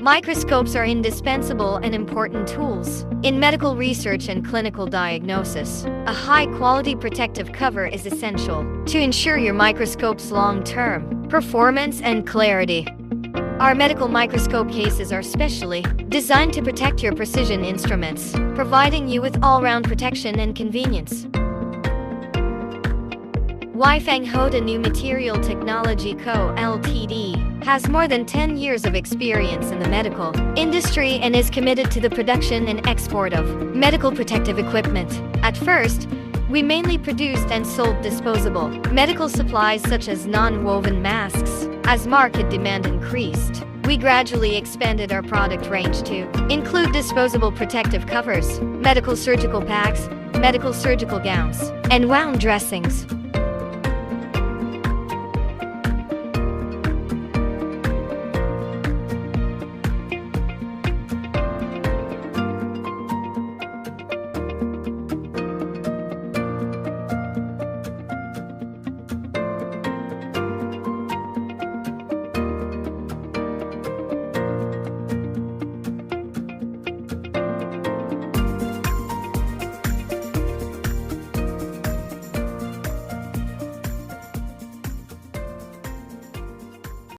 Microscopes are indispensable and important tools in medical research and clinical diagnosis. A high-quality protective cover is essential to ensure your microscope's long-term performance and clarity. Our medical microscope cases are specially designed to protect your precision instruments, providing you with all-round protection and convenience. Weifang Hota New Material Technology Co. Ltd. has more than 10 years of experience in the medical industry and is committed to the production and export of medical protective equipment. At first, we mainly produced and sold disposable medical supplies such as non-woven masks. As market demand increased, we gradually expanded our product range to include disposable protective covers, medical surgical packs, medical surgical gowns, and wound dressings.